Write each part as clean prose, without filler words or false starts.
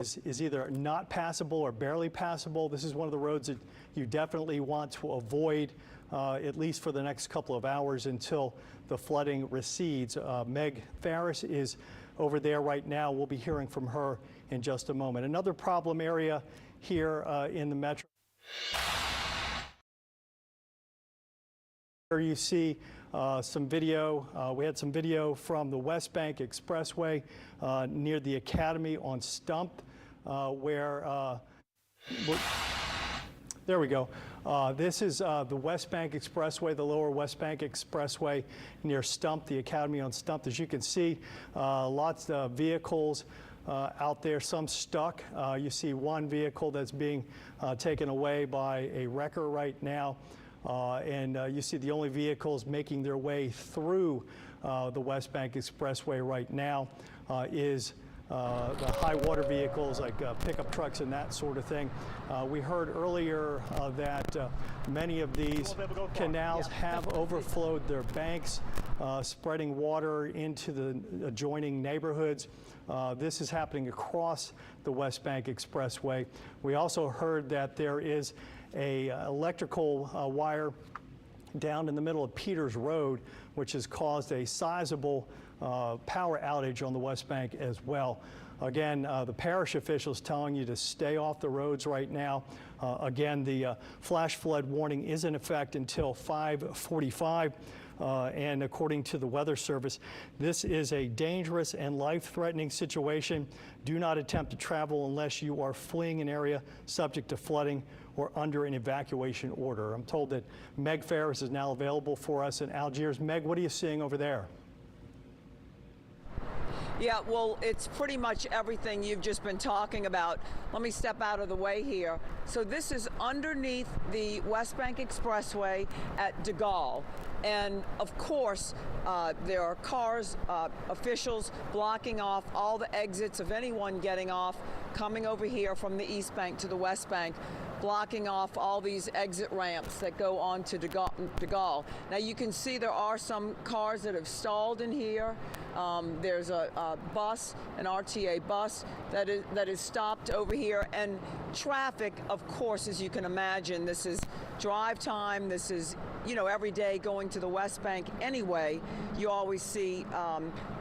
is either not passable or barely passable. This is one of the roads that you definitely want to avoid, at least for the next couple of hours until the flooding recedes. Meg Farris is over there right now. We'll be hearing from her in just a moment. Another problem area here in the metro. Here you see some video. We had some video from the West Bank Expressway near the Academy on Stump, there we go. This is the West Bank Expressway, the lower West Bank Expressway near Stump, the Academy on Stump. As you can see, lots of vehicles out there, some stuck. You see one vehicle that's being taken away by a wrecker right now. You see the only vehicles making their way through the West Bank Expressway right now is the high water vehicles like pickup trucks and that sort of thing. We heard earlier that many of these canals have overflowed their banks, spreading water into the adjoining neighborhoods. This is happening across the West Bank Expressway. We also heard that there is a electrical wire down in the middle of Peters Road, which has caused a sizable power outage on the West Bank as well. Again, the parish officials telling you to stay off the roads right now. Again, the flash flood warning is in effect until 5:45. And according to the Weather Service, this is a dangerous and life-threatening situation. Do not attempt to travel unless you are fleeing an area subject to flooding or under an evacuation order. I'm told that Meg Farris is now available for us in Algiers. Meg, what are you seeing over there? Yeah, well, it's pretty much everything you've just been talking about. Let me step out of the way here. So this is underneath the West Bank Expressway at de Gaulle. And of course, there are cars, officials blocking off all the exits of anyone getting off, coming over here from the East Bank to the West Bank, blocking off all these exit ramps that go on to de Gaulle. Now you can see there are some cars that have stalled in here. There's a bus, an RTA bus that is stopped over here, and traffic, of course, as you can imagine, this is drive time. This is, you know, every day going to the West Bank anyway. You always see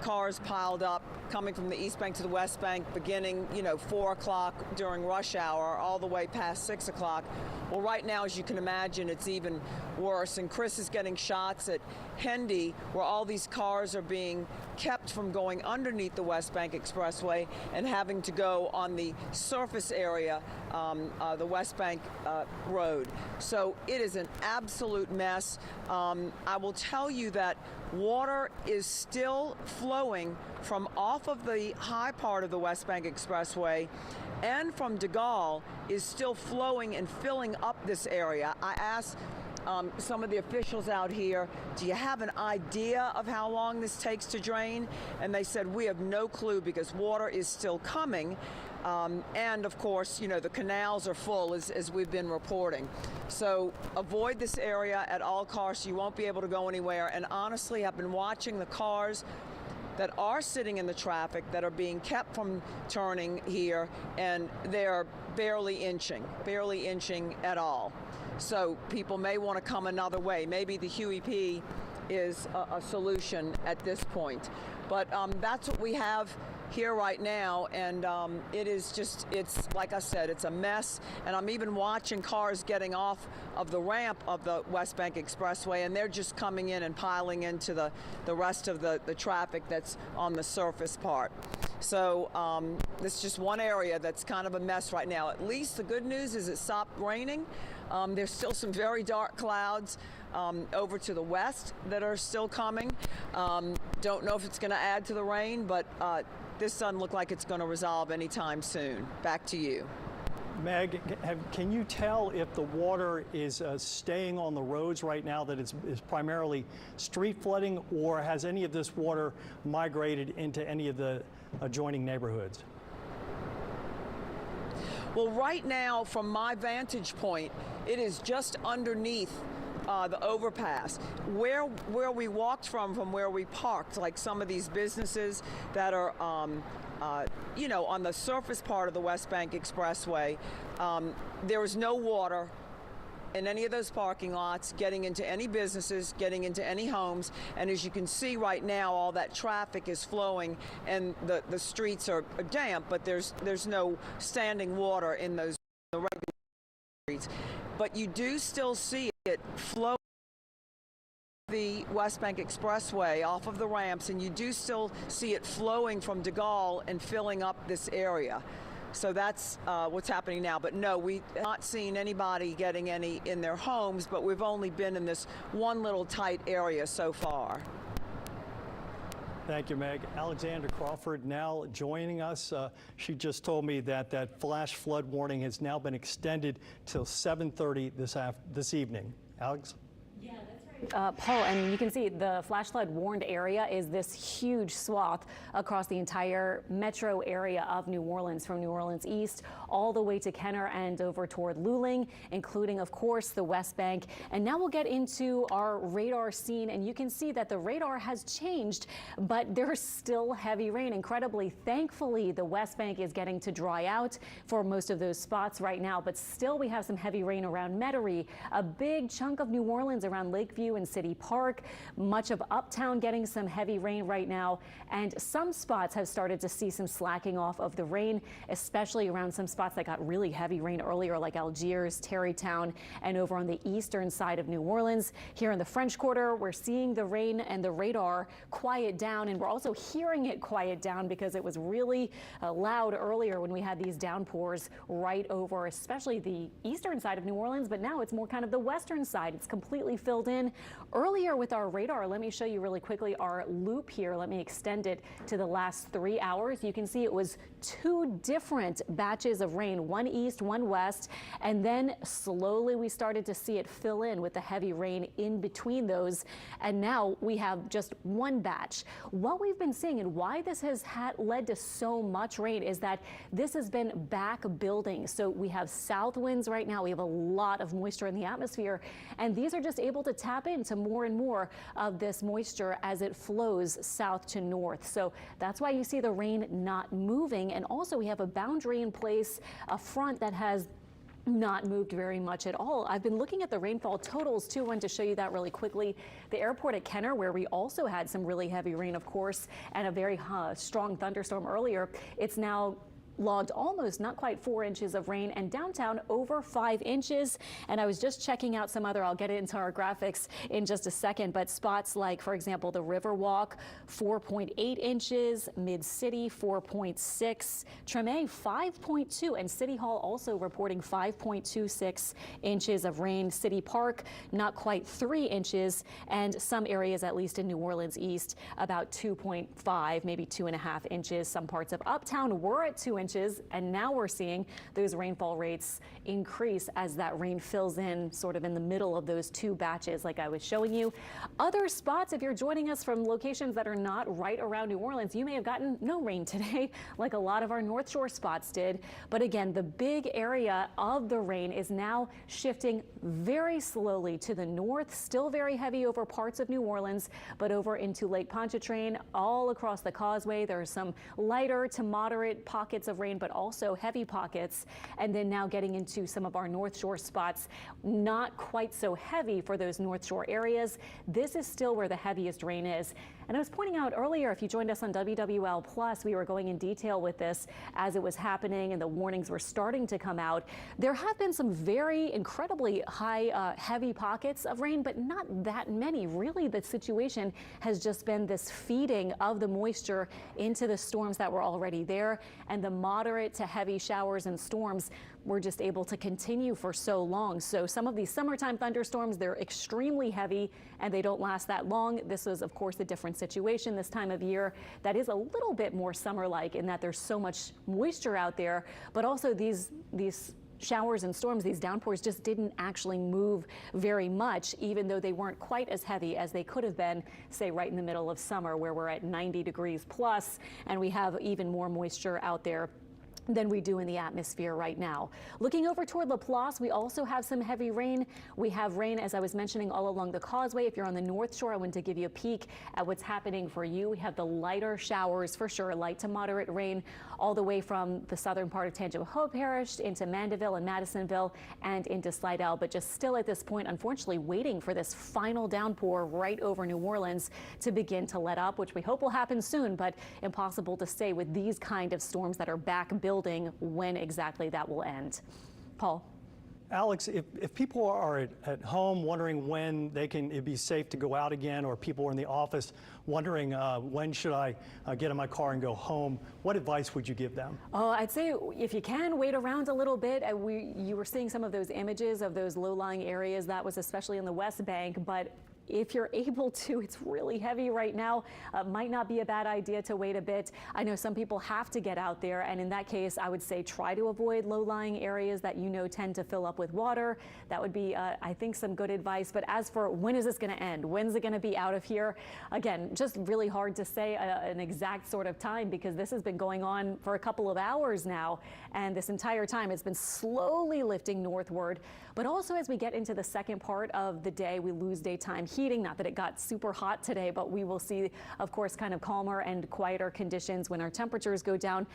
cars piled up coming from the East Bank to the West Bank, beginning, you know, 4 o'clock during rush hour, all the way past 6 o'clock. Well, right now, as you can imagine, it's even worse. And Chris is getting shots at Hendy, where all these cars are being kept from going underneath the West Bank Expressway and having to go on the surface area, the West Bank Road. So it is an absolute mess. I will tell you that water is still flowing from off of the high part of the West Bank Expressway, and from de Gaulle is still flowing and filling up this area. I asked some of the officials out here, do you have an idea of how long this takes to drain? And they said, we have no clue because water is still coming. And of course, you know, the canals are full as we've been reporting. So avoid this area at all costs. You won't be able to go anywhere. And honestly, I've been watching the cars that are sitting in the traffic that are being kept from turning here, and they're barely inching at all. So people may want to come another way. Maybe the Huey P is a solution at this point. But that's what we have here right now, and it is just, it's like I said, it's a mess. And I'm even watching cars getting off of the ramp of the West Bank Expressway, and they're just coming in and piling into the rest of the traffic that's on the surface part. So this is just one area that's kind of a mess right now. At least the good news is it stopped raining. There's still some very dark clouds over to the west that are still coming. Don't know if it's going to add to the rain, but this doesn't look like it's going to resolve anytime soon. Back to you. Meg, can you tell if the water is staying on the roads right now, that is primarily street flooding, or has any of this water migrated into any of the adjoining neighborhoods? Well, right now, from my vantage point, it is just underneath the overpass. Where we walked from where we parked, like some of these businesses that are you know, on the surface part of the West Bank Expressway, there was no water in any of those parking lots, getting into any businesses, getting into any homes. And as you can see right now, all that traffic is flowing and the streets are damp, but there's no standing water in those the regular streets. But you do still see it flow the West Bank Expressway off of the ramps, and you do still see it flowing from de Gaulle and filling up this area. So that's what's happening now. But no, we've not seen anybody getting any in their homes, but we've only been in this one little tight area so far. Thank you, Meg. Alexander Crawford now joining us. She just told me that that flash flood warning has now been extended till 7:30 this evening. Alex? Yeah, that's right. Paul, and you can see the flash flood warned area is this huge swath across the entire metro area of New Orleans, from New Orleans East all the way to Kenner and over toward Luling, including, of course, the West Bank. And now we'll get into our radar scene, and you can see that the radar has changed, but there's still heavy rain. Incredibly, thankfully, the West Bank is getting to dry out for most of those spots right now, but still we have some heavy rain around Metairie, a big chunk of New Orleans around Lakeview and City Park, much of Uptown getting some heavy rain right now, and some spots have started to see some slacking off of the rain, especially around some spots that got really heavy rain earlier, like Algiers, Tarrytown, and over on the eastern side of New Orleans. Here in the French Quarter, we're seeing the rain and the radar quiet down, and we're also hearing it quiet down because it was really loud earlier when we had these downpours right over especially the eastern side of New Orleans, but now it's more kind of the western side. It's completely filled in. Earlier with our radar, let me show you really quickly our loop here. Let me extend it to the last 3 hours. You can see it was two different batches of rain, one east, one west, and then slowly we started to see it fill in with the heavy rain in between those, and now we have just one batch. What we've been seeing and why this has led to so much rain is that this has been back building. So we have south winds right now. We have a lot of moisture in the atmosphere, and these are just able to tap into more and more of this moisture as it flows south to north. So that's why you see the rain not moving, and also we have a boundary in place, a front that has not moved very much at all. I've been looking at the rainfall totals too. I wanted to show you that really quickly. The airport at Kenner, where we also had some really heavy rain, of course, and a very strong thunderstorm earlier, it's now logged almost, not quite 4 inches of rain, and downtown over 5 inches. And I was just checking out some other, I'll get into our graphics in just a second, but spots like, for example, the Riverwalk, 4.8 inches, Mid-City, 4.6, Treme, 5.2, and City Hall also reporting 5.26 inches of rain. City Park, not quite 3 inches, and some areas, at least in New Orleans East, about 2.5, maybe 2.5 inches. Some parts of Uptown were at 2 inches. And now we're seeing those rainfall rates increase as that rain fills in sort of in the middle of those two batches like I was showing you. Other spots, if you're joining us from locations that are not right around New Orleans, you may have gotten no rain today like a lot of our North Shore spots did. But again, the big area of the rain is now shifting very slowly to the north, still very heavy over parts of New Orleans, but over into Lake Pontchartrain, all across the causeway. There are some lighter to moderate pockets of rain, but also heavy pockets. And then now getting into some of our North Shore spots, not quite so heavy for those North Shore areas. This is still where the heaviest rain is. And I was pointing out earlier, if you joined us on WWL Plus, we were going in detail with this as it was happening and the warnings were starting to come out. There have been some very incredibly high, heavy pockets of rain, but not that many. Really, the situation has just been this feeding of the moisture into the storms that were already there, and the moderate to heavy showers and storms were just able to continue for so long. So some of these summertime thunderstorms, they're extremely heavy and they don't last that long. This was, of course, a different situation this time of year that is a little bit more summer-like in that there's so much moisture out there, but also these showers and storms, these downpours just didn't actually move very much, even though they weren't quite as heavy as they could have been, say, right in the middle of summer where we're at 90 degrees plus and we have even more moisture out there than we do in the atmosphere right now. Looking over toward Laplace, we also have some heavy rain. We have rain, as I was mentioning, all along the causeway. If you're on the North Shore, I want to give you a peek at what's happening for you. We have the lighter showers for sure, light to moderate rain all the way from the southern part of Tangipahoa Parish into Mandeville and Madisonville and into Slidell, but just still at this point, unfortunately, waiting for this final downpour right over New Orleans to begin to let up, which we hope will happen soon, but impossible to say with these kind of storms that are back building when exactly that will end. Paul. Alex, if people are at home wondering when it'd be safe to go out again, or people are in the office wondering when should I get in my car and go home, what advice would you give them? Oh, I'd say if you can, wait around a little bit. You were seeing some of those images of those low-lying areas. That was especially in the West Bank, but if you're able to, it's really heavy right now. Might not be a bad idea to wait a bit. I know some people have to get out there, and in that case, I would say try to avoid low-lying areas that you know tend to fill up with water. That would be, I think, some good advice. But as for when is this going to end? When's it going to be out of here? Again, just really hard to say an exact sort of time, because this has been going on for a couple of hours now, and this entire time it's been slowly lifting northward. But also as we get into the second part of the day, we lose daytime heating. Not that it got super hot today, but we will see, of course, kind of calmer and quieter conditions when our temperatures go down.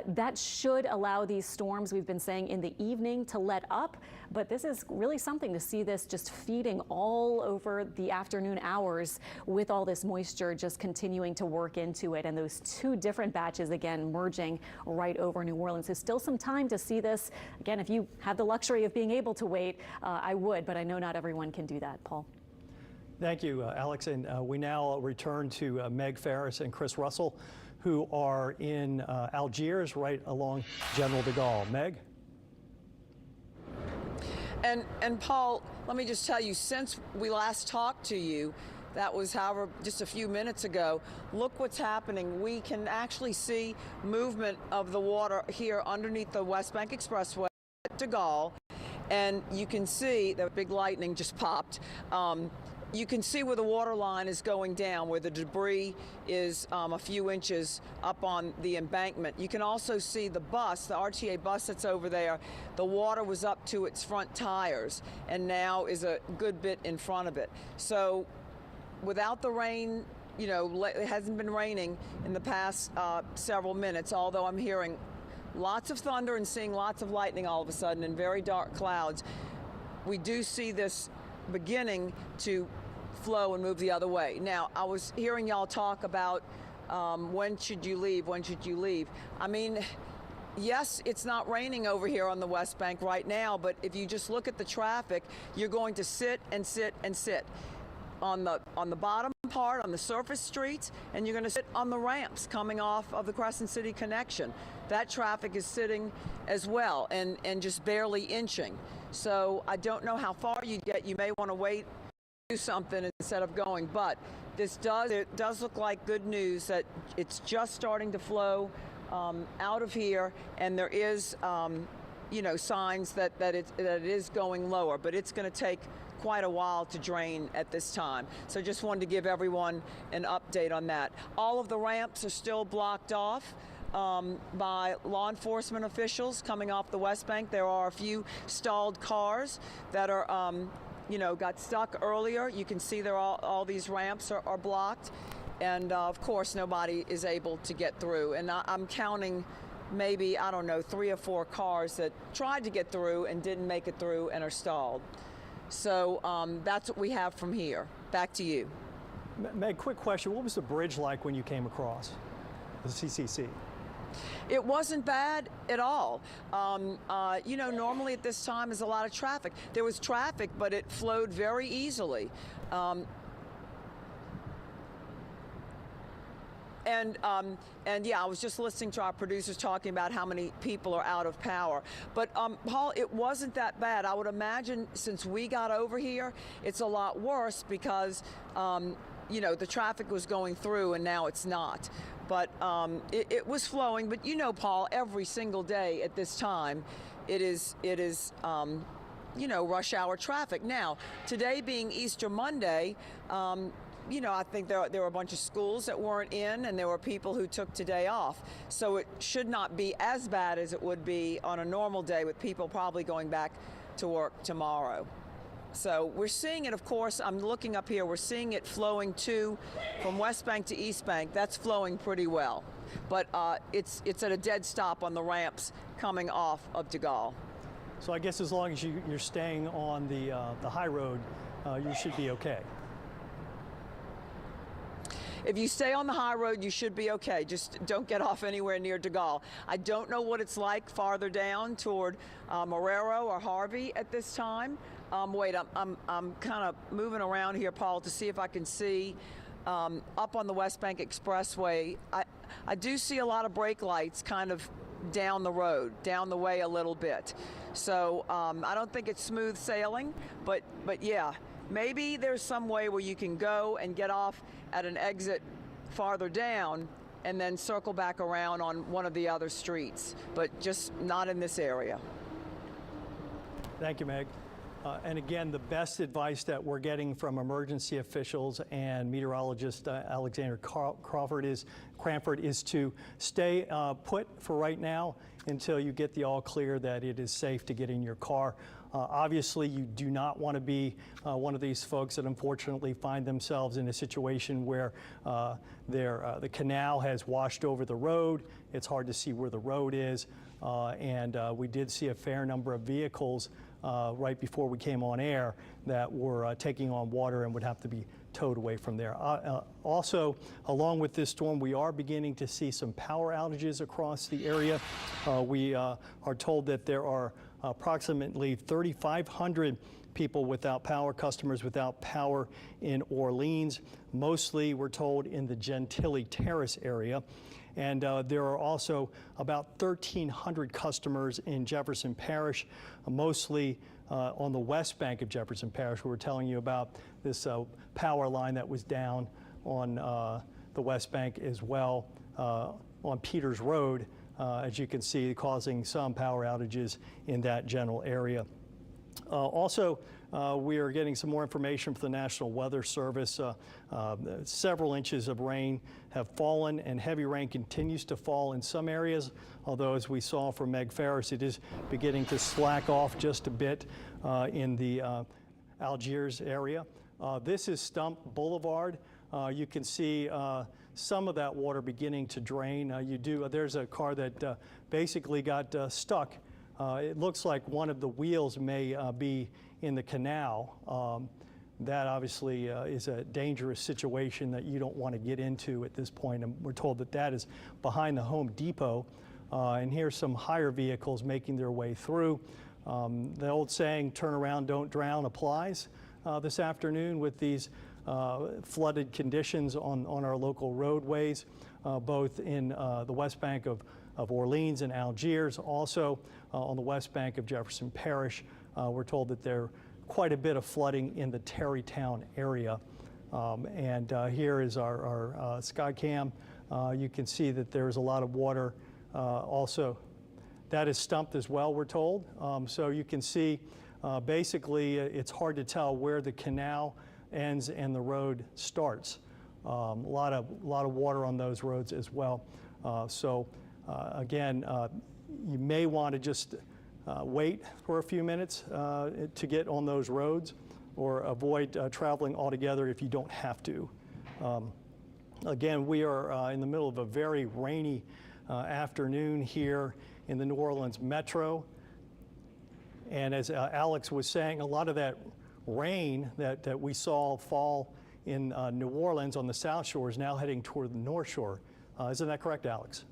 That should allow these storms we've been saying in the evening to let up. But this is really something to see this just feeding all over the afternoon hours with all this moisture just continuing to work into it. And those two different batches, again, merging right over New Orleans. So still some time to see this. Again, if you have the luxury of being able to wait, I would, but I know not everyone can do that. Paul. Thank you, Alex. And we now return to Meg Ferris and Chris Russell, who are in Algiers, right along General de Gaulle. Meg? And Paul, let me just tell you, since we last talked to you, that was, however, just a few minutes ago, look what's happening. We can actually see movement of the water here underneath the West Bank Expressway at de Gaulle. And you can see the big lightning just popped. You can see where the water line is going down, where the debris is a few inches up on the embankment. You can also see the bus, the RTA bus that's over there. The water was up to its front tires and now is a good bit in front of it. So without the rain, you know, it hasn't been raining in the past several minutes, although I'm hearing lots of thunder and seeing lots of lightning all of a sudden and very dark clouds. We do see this beginning to flow and move the other way. Now, I was hearing y'all talk about when should you leave, when should you leave. I mean, yes, it's not raining over here on the West Bank right now, but if you just look at the traffic, you're going to sit and sit and sit on the bottom part, on the surface streets, and you're going to sit on the ramps coming off of the Crescent City connection. That traffic is sitting as well and just barely inching. So I don't know how far you get. You may want to wait, do something instead of going, but it does look like good news that it's just starting to flow out of here, and there is you know, signs that it is going lower, but it's going to take quite a while to drain at this time. So just wanted to give everyone an update on that. All of the ramps are still blocked off by law enforcement officials coming off the West Bank. There are a few stalled cars that are you know, got stuck earlier. You can see there all these ramps are blocked, and of course nobody is able to get through. And I'm counting maybe, I don't know, 3 or 4 cars that tried to get through and didn't make it through and are stalled. So that's what we have from here. Back to you. Meg, quick question. What was the bridge like when you came across the CCC? It wasn't bad at all. You know, normally at this time there's a lot of traffic. There was traffic, but it flowed very easily. And yeah, I was just listening to our producers talking about how many people are out of power. But Paul, it wasn't that bad. I would imagine since we got over here, it's a lot worse because you know, the traffic was going through and now it's not. But it was flowing. But you know, Paul, every single day at this time, it is you know, rush hour traffic. Now, today being Easter Monday, you know, I think there were a bunch of schools that weren't in, and there were people who took today off. So it should not be as bad as it would be on a normal day, with people probably going back to work tomorrow. So we're seeing it, of course, I'm looking up here, we're seeing it flowing too from West Bank to East Bank. That's flowing pretty well. But it's at a dead stop on the ramps coming off of de Gaulle. So I guess as long as you're staying on the high road, you should be okay. If you stay on the high road, you should be okay. Just don't get off anywhere near de Gaulle. I don't know what it's like farther down toward Marrero or Harvey at this time. Wait, I'm kind of moving around here, Paul, to see if I can see up on the West Bank Expressway. I do see a lot of brake lights kind of down the road, down the way a little bit. So I don't think it's smooth sailing, but yeah, maybe there's some way where you can go and get off at an exit farther down and then circle back around on one of the other streets, but just not in this area. Thank you, Meg. And again, the best advice that we're getting from emergency officials and meteorologist Alexander Cranford is to stay put for right now until you get the all clear that it is safe to get in your car. Obviously, you do not want to be one of these folks that unfortunately find themselves in a situation where the canal has washed over the road. It's hard to see where the road is. And we did see a fair number of vehicles right before we came on air that were taking on water and would have to be towed away from there. Also, along with this storm, we are beginning to see some power outages across the area. We are told that there are approximately 3,500 people without power, customers without power in Orleans, mostly, we're told, in the Gentilly Terrace area. And there are also about 1,300 customers in Jefferson Parish, mostly on the west bank of Jefferson Parish. We were telling you about this power line that was down on the west bank as well on Peters Road, as you can see, causing some power outages in that general area. Also, we are getting some more information from the National Weather Service. Several inches of rain have fallen, and heavy rain continues to fall in some areas, although as we saw from Meg Ferris, it is beginning to slack off just a bit in the Algiers area. This is Stump Boulevard. You can see some of that water beginning to drain. There's a car that basically got stuck. It looks like one of the wheels may be in the canal. That obviously is a dangerous situation that you don't want to get into at this point. And we're told that that is behind the Home Depot. And here's some higher vehicles making their way through. The old saying, turn around, don't drown, applies this afternoon with these flooded conditions on our local roadways, both in the West Bank of Orleans and Algiers, also on the west bank of Jefferson Parish. We're told that there quite a bit of flooding in the Terrytown area. Here is our Skycam. You can see that there's a lot of water also. That is stumped as well, we're told. So you can see basically it's hard to tell where the canal ends and the road starts. A lot of water on those roads as well. Again, you may want to just wait for a few minutes to get on those roads, or avoid traveling altogether if you don't have to. Again, we are in the middle of a very rainy afternoon here in the New Orleans metro. And as Alex was saying, a lot of that rain that we saw fall in New Orleans on the South Shore is now heading toward the North Shore. Isn't that correct, Alex?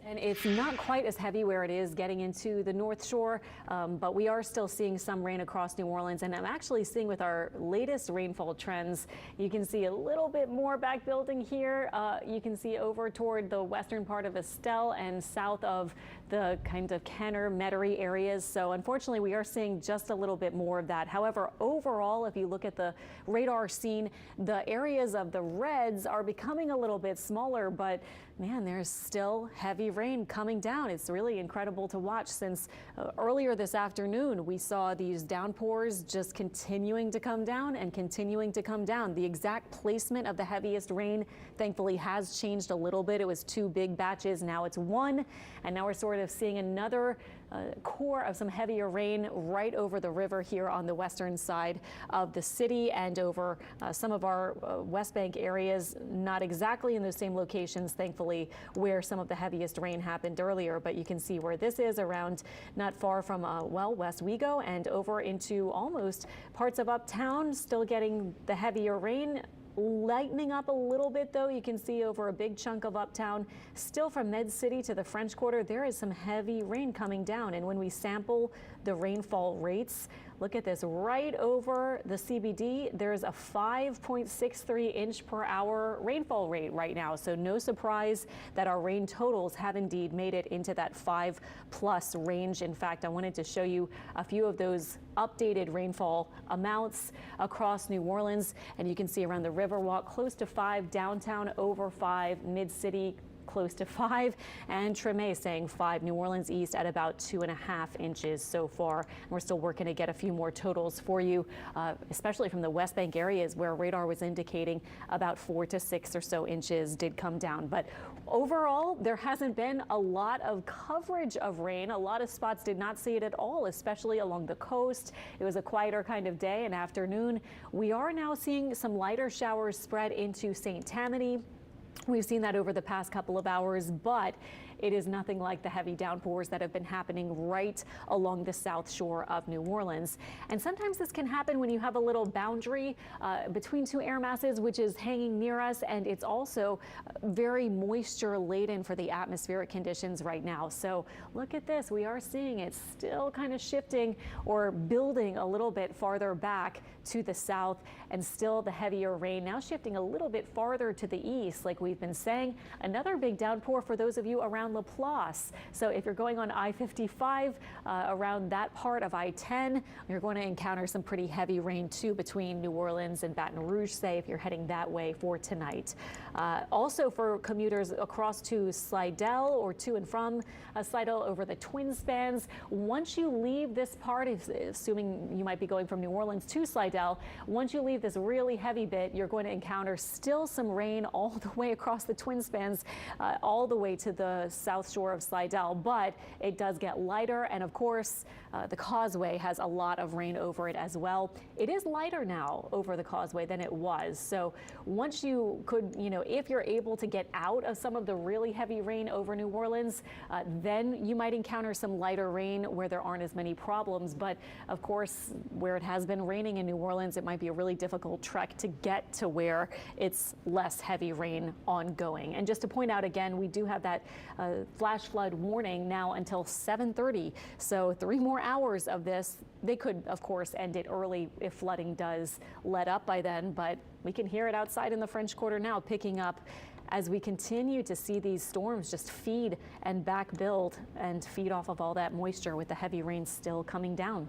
And it's not quite as heavy where it is getting into the North Shore, but we are still seeing some rain across New Orleans. And I'm actually seeing with our latest rainfall trends, you can see a little bit more back building here. You can see over toward the western part of Estelle and south of the kind of Kenner, Metairie areas. So unfortunately, we are seeing just a little bit more of that. However, overall, if you look at the radar scene, the areas of the reds are becoming a little bit smaller, but man, there's still heavy rain coming down. It's really incredible to watch since earlier this afternoon, we saw these downpours just continuing to come down and continuing to come down. The exact placement of the heaviest rain, thankfully, has changed a little bit. It was 2 big batches. Now it's 1. And now we're sort of seeing another core of some heavier rain right over the river here on the western side of the city and over some of our West Bank areas, not exactly in those same locations, thankfully, where some of the heaviest rain happened earlier. But you can see where this is around not far from, well, West Wego and over into almost parts of uptown, still getting the heavier rain. Lightening up a little bit, though. You can see over a big chunk of uptown. Still from Med City to the French Quarter, there is some heavy rain coming down. And when we sample the rainfall rates, look at this, right over the CBD, there's a 5.63 inch per hour rainfall rate right now. So no surprise that our rain totals have indeed made it into that 5+ range. In fact, I wanted to show you a few of those updated rainfall amounts across New Orleans. And you can see around the Riverwalk, close to 5, downtown over 5, Mid-City close to 5, and Treme saying 5, New Orleans East at about 2.5 inches so far. And we're still working to get a few more totals for you, especially from the West Bank areas where radar was indicating about 4 to 6 or so inches did come down. But overall, there hasn't been a lot of coverage of rain. A lot of spots did not see it at all, especially along the coast. It was a quieter kind of day and afternoon. We are now seeing some lighter showers spread into St. Tammany. We've seen that over the past couple of hours, but it is nothing like the heavy downpours that have been happening right along the south shore of New Orleans. And sometimes this can happen when you have a little boundary between 2 air masses, which is hanging near us, and it's also very moisture laden for the atmospheric conditions right now. So look at this. We are seeing it still kind of shifting or building a little bit farther back to the south, and still the heavier rain now shifting a little bit farther to the east, like we've been saying. Another big downpour for those of you around Laplace. So if you're going on I-55 around that part of I-10, you're going to encounter some pretty heavy rain too between New Orleans and Baton Rouge, say, if you're heading that way for tonight. Also for commuters across to Slidell or to and from Slidell over the Twin Spans, once you leave this part, assuming you might be going from New Orleans to Slidell, once you leave this really heavy bit, you're going to encounter still some rain all the way across the Twin Spans, all the way to the south shore of Slidell, but it does get lighter. And of course, the causeway has a lot of rain over it as well. It is lighter now over the causeway than it was. So once you could, if you're able to get out of some of the really heavy rain over New Orleans, then you might encounter some lighter rain where there aren't as many problems. But of course, where it has been raining in New Orleans, it might be a really difficult trek to get to where it's less heavy rain ongoing. And just to point out again, we do have that flash flood warning now until 7:30. So 3 more hours of this. They could, of course, end it early if flooding does let up by then, but we can hear it outside in the French Quarter now picking up as we continue to see these storms just feed and back build and feed off of all that moisture with the heavy rain still coming down.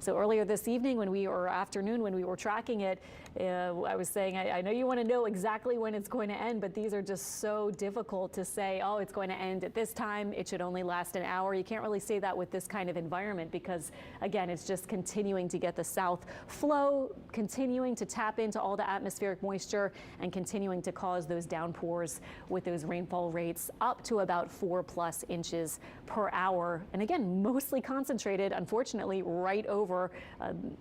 So earlier this evening afternoon when we were tracking it, I was saying, I know you want to know exactly when it's going to end, but these are just so difficult to say, oh, it's going to end at this time. It should only last an hour. You can't really say that with this kind of environment because, again, it's just continuing to get the south flow, continuing to tap into all the atmospheric moisture and continuing to cause those downpours with those rainfall rates up to about 4+ inches per hour. And again, mostly concentrated, unfortunately, right over,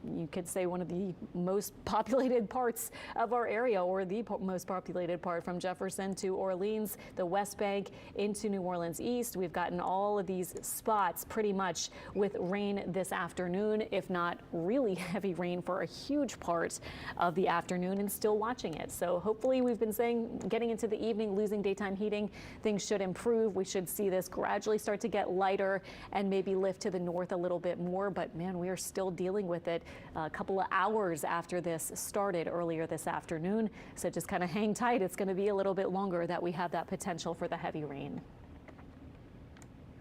you could say, one of the most populated parts of our area, or the most populated part from Jefferson to Orleans, the West Bank into New Orleans East. We've gotten all of these spots pretty much with rain this afternoon, if not really heavy rain for a huge part of the afternoon, and still watching it. So hopefully, we've been saying getting into the evening, losing daytime heating, things should improve. We should see this gradually start to get lighter and maybe lift to the north a little bit more. But man, we are still dealing with it a couple of hours after this started earlier this afternoon. So just kind of hang tight. It's going to be a little bit longer that we have that potential for the heavy rain.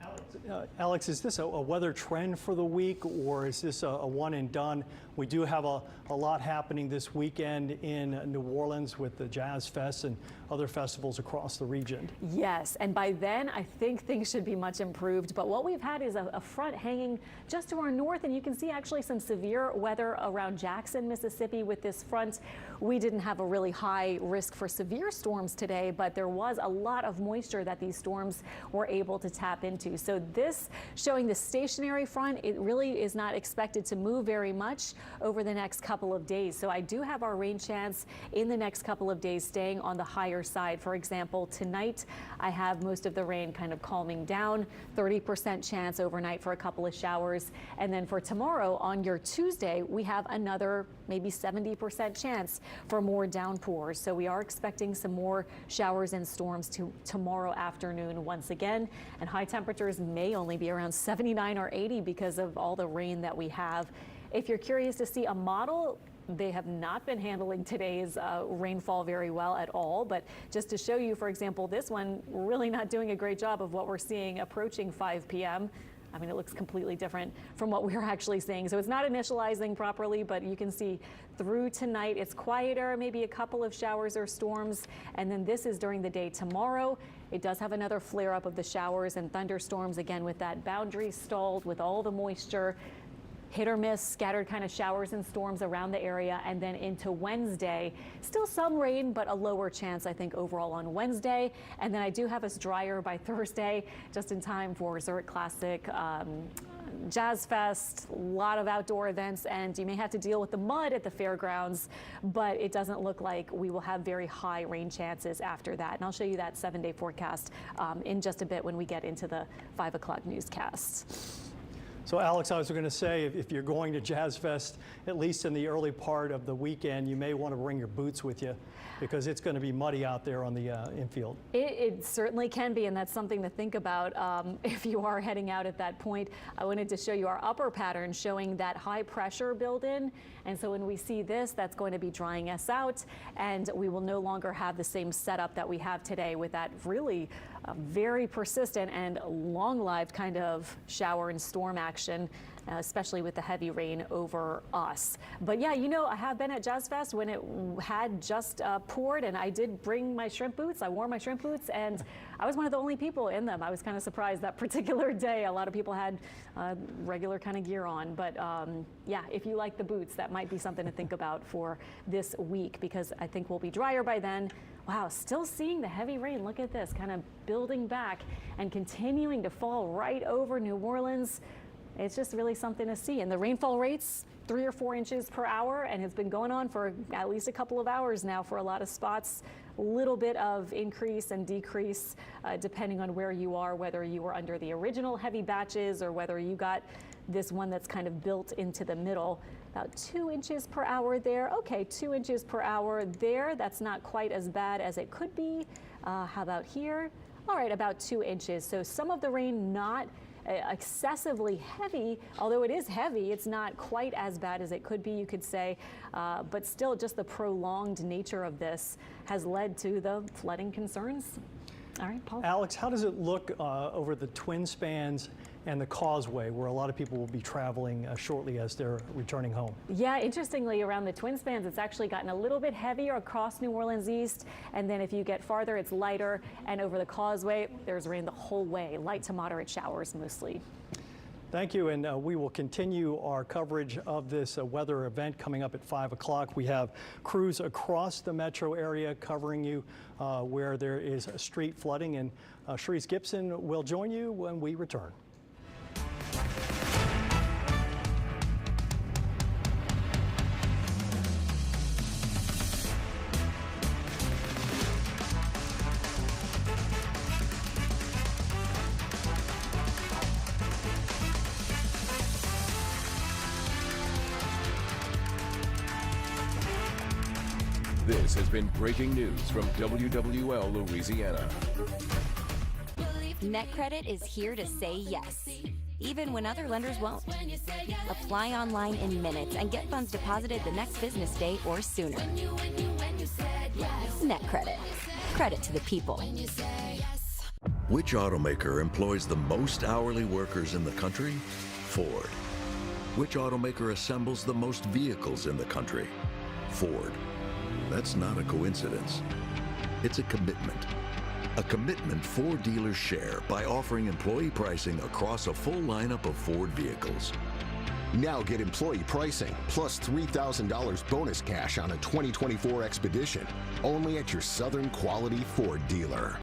Alex, Alex, is this a weather trend for the week, or is this a one and done? We do have a lot happening this weekend in New Orleans with the Jazz Fest and other festivals across the region. Yes, and by then I think things should be much improved. But what we've had is a front hanging just to our north, and you can see actually some severe weather around Jackson, Mississippi with this front. We didn't have a really high risk for severe storms today, but there was a lot of moisture that these storms were able to tap into. So this showing the stationary front, it really is not expected to move very much over the next couple of days. So I do have our rain chance in the next couple of days staying on the higher side. For example, tonight I have most of the rain kind of calming down, 30% chance overnight for a couple of showers. And then for tomorrow on your Tuesday, we have another maybe 70% chance for more downpours. So we are expecting some more showers and storms tomorrow afternoon once again. And high temperatures may only be around 79 or 80 because of all the rain that we have. If you're curious to see a model, they have not been handling today's rainfall very well at all. But just to show you, for example, this one really not doing a great job of what we're seeing approaching 5 p.m. I mean, it looks completely different from what we're actually seeing. So it's not initializing properly, but you can see through tonight, it's quieter, maybe a couple of showers or storms. And then this is during the day tomorrow. It does have another flare up of the showers and thunderstorms, again, with that boundary stalled with all the moisture. Hit or miss, scattered kind of showers and storms around the area. And then into Wednesday, still some rain, but a lower chance, I think, overall on Wednesday. And then I do have us drier by Thursday, just in time for Zurich Classic, Jazz Fest, a lot of outdoor events, and you may have to deal with the mud at the fairgrounds, but it doesn't look like we will have very high rain chances after that. And I'll show you that 7-day forecast in just a bit when we get into the 5 o'clock newscast. So Alex, I was going to say, if you're going to Jazz Fest, at least in the early part of the weekend, you may want to bring your boots with you because it's going to be muddy out there on the infield. It certainly can be, and that's something to think about if you are heading out at that point. I wanted to show you our upper pattern showing that high pressure build-in. And so when we see this, that's going to be drying us out, and we will no longer have the same setup that we have today with that really very persistent and long-lived kind of shower and storm action, especially with the heavy rain over us. But yeah, you know, I have been at Jazz Fest when it had just poured, and I did bring my shrimp boots. I wore my shrimp boots, and I was one of the only people in them. I was kind of surprised that particular day. A lot of people had regular kind of gear on. But yeah, if you like the boots, that might be something to think about for this week, because I think we'll be drier by then. Wow, still seeing the heavy rain. Look at this, kind of building back and continuing to fall right over New Orleans. It's just really something to see. And the rainfall rates, 3 or 4 inches per hour, and it's been going on for at least a couple of hours now for a lot of spots. A little bit of increase and decrease depending on where you are, whether you were under the original heavy batches or whether you got this one that's kind of built into the middle. About 2 inches per hour there. Okay, 2 inches per hour there. That's not quite as bad as it could be. How about here? All right, about 2 inches. So some of the rain not excessively heavy, although it is heavy, it's not quite as bad as it could be, you could say, but still just the prolonged nature of this has led to the flooding concerns. All right, Paul. Alex, how does it look over the twin spans and the causeway, where a lot of people will be traveling shortly as they're returning home? Yeah, interestingly, around the twin spans, it's actually gotten a little bit heavier across New Orleans East. And then if you get farther, it's lighter. And over the causeway, there's rain the whole way, light to moderate showers mostly. Thank you, and we will continue our coverage of this weather event coming up at 5 o'clock. We have crews across the metro area covering you where there is street flooding, and Sharice Gibson will join you when we return. This has been breaking news from WWL Louisiana. NetCredit is here to say yes, even when other lenders won't. Apply online in minutes and get funds deposited the next business day or sooner. NetCredit. Credit to the people. Which automaker employs the most hourly workers in the country? Ford. Which automaker assembles the most vehicles in the country? Ford. That's not a coincidence. It's a commitment. A commitment Ford dealers share by offering employee pricing across a full lineup of Ford vehicles. Now get employee pricing plus $3,000 bonus cash on a 2024 Expedition, only at your Southern Quality Ford dealer.